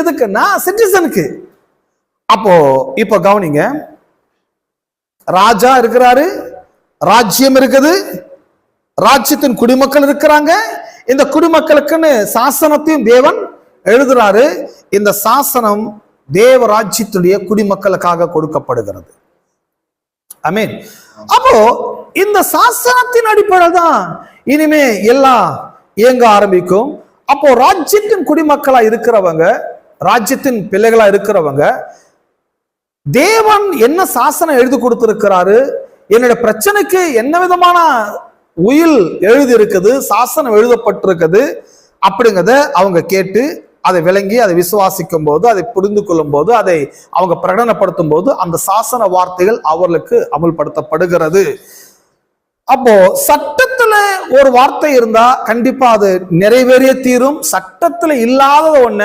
எதுக்குன்னா சிட்டிசனுக்கு. அப்போ இப்ப கவனிங்க, ராஜா இருக்கிறாரு, ராஜ்யம் இருக்குது, ராஜ்யத்தின் குடிமக்கள் இருக்கிறாங்க. இந்த குடிமக்களுக்குன்னு சாசனத்தையும் தேவன் எழுதுறாரு. இந்த சாசனம் தேவ ராஜ்யத்துடைய குடிமக்களுக்காக கொடுக்கப்படுகிறது. ஆமென். அப்போ இந்த சாசனத்தின் அடிப்படையில் தான் இனிமே எல்லாம் இயங்க ஆரம்பிக்கும். அப்போ ராஜ்யத்தின் குடிமக்களா இருக்கிறவங்க, ராஜ்யத்தின் பிள்ளைகளா இருக்கிறவங்க, தேவன் என்ன சாசனம் எழுதி கொடுத்திருக்கிறாரு, என்னுடைய பிரச்சனைக்கு என்ன விதமான உயில் எழுதி இருக்குது, சாசனம் எழுதப்பட்டிருக்குது அப்படிங்கிறத அவங்க கேட்டு அதை விளங்கி அதை விசுவாசிக்கும் போது, அதை புரிந்து கொள்ளும் போது, அதை அவங்க பிரகடனப்படுத்தும் போது அந்த சாசன வார்த்தைகள் அவர்களுக்கு அமுல்படுத்தப்படுகிறது. அப்போ சட்டத்துல ஒரு வார்த்தை இருந்தா கண்டிப்பா அது நிறைவேறிய தீரும். சட்டத்துல இல்லாத ஒண்ண